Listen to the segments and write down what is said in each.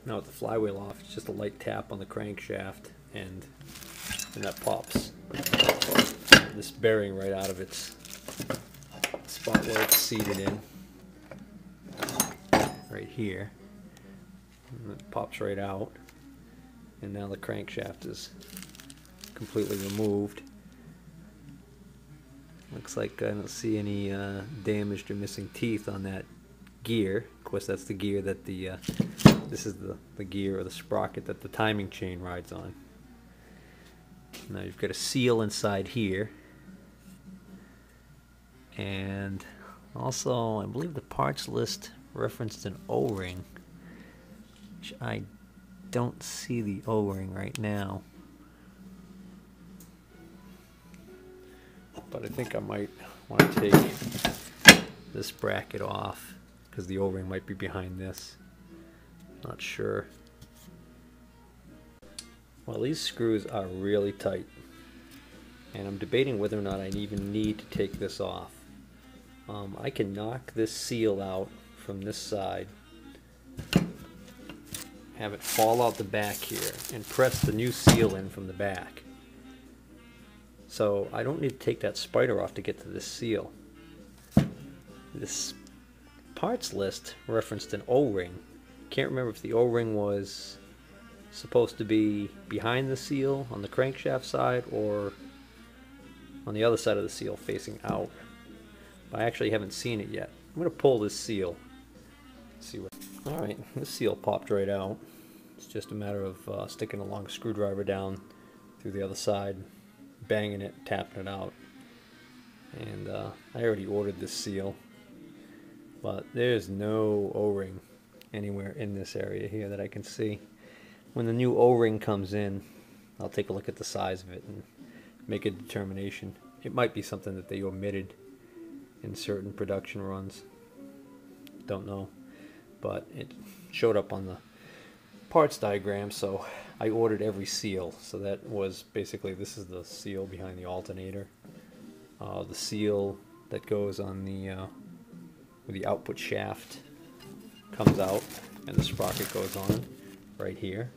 Now with the flywheel off, it's just a light tap on the crankshaft, and that pops this bearing right out of its spot where it's seated in, right here. And it pops right out, and now the crankshaft is completely removed. Looks like I don't see any damaged or missing teeth on that gear. Of course, that's the gear that this is the gear or the sprocket that the timing chain rides on. Now you've got a seal inside here, and also I believe the parts list referenced an O-ring, which I don't see the O-ring right now, but I think I might want to take this bracket off because the O-ring might be behind this. Not sure. Well, these screws are really tight, and I'm debating whether or not I even need to take this off. I can knock this seal out from this side, have it fall out the back here, and press the new seal in from the back. So I don't need to take that spider off to get to this seal. This parts list referenced an O-ring. Can't remember if the O-ring was supposed to be behind the seal on the crankshaft side or on the other side of the seal facing out. But I actually haven't seen it yet. I'm going to pull this seal. See what. Alright, this seal popped right out. It's just a matter of sticking a long screwdriver down through the other side, banging it, tapping it out. And I already ordered this seal, but there's no O-ring anywhere in this area here that I can see. When the new O-ring comes in, I'll take a look at the size of it and make a determination. It might be something that they omitted in certain production runs. Don't know. But it showed up on the parts diagram, so I ordered every seal. So that was basically, this is the seal behind the alternator. The seal that goes on the where the output shaft comes out and the sprocket goes on right here,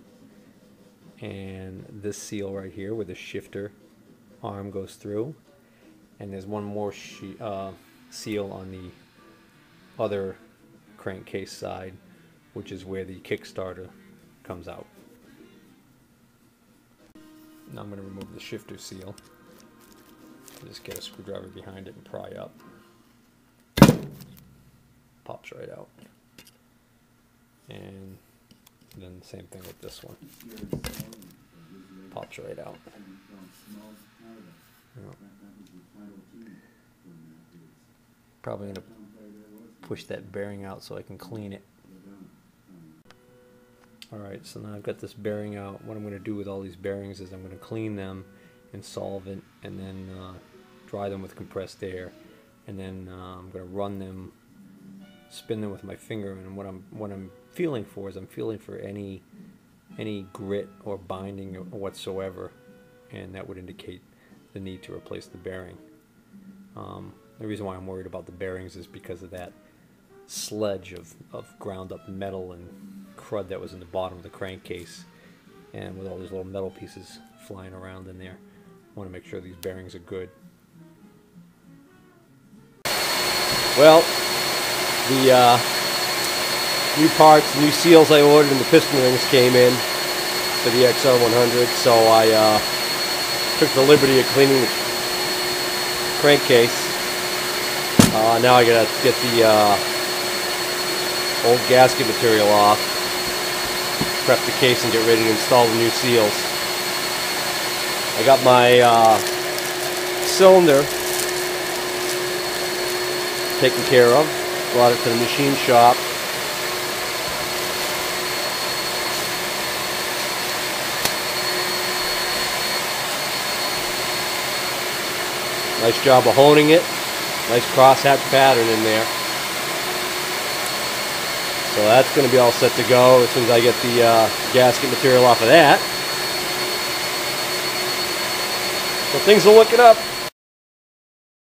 and this seal right here where the shifter arm goes through, and there's one more seal on the other crankcase side, which is where the kickstarter comes out. Now I'm going to remove the shifter seal. Just get a screwdriver behind it and pry up. Pops right out. And then the same thing with this one. Pops right out. Probably going to push that bearing out so I can clean it. Alright, so now I've got this bearing out. What I'm going to do with all these bearings is I'm going to clean them in solvent and then dry them with compressed air, and then I'm going to run them, spin them with my finger, and what I'm feeling for is I'm feeling for any grit or binding whatsoever, and that would indicate the need to replace the bearing. The reason why I'm worried about the bearings is because of that sledge of ground up metal and crud that was in the bottom of the crankcase, and with all these little metal pieces flying around in there. I want to make sure these bearings are good. Well, the new parts, new seals I ordered and the piston rings came in for the XR100, so I took the liberty of cleaning the crankcase. Now I gotta get the old gasket material off, prep the case, and get ready to install the new seals. I got my cylinder taken care of, brought it to the machine shop. Nice job of honing it. Nice crosshatch pattern in there. So that's going to be all set to go as soon as I get the gasket material off of that. So things are looking up.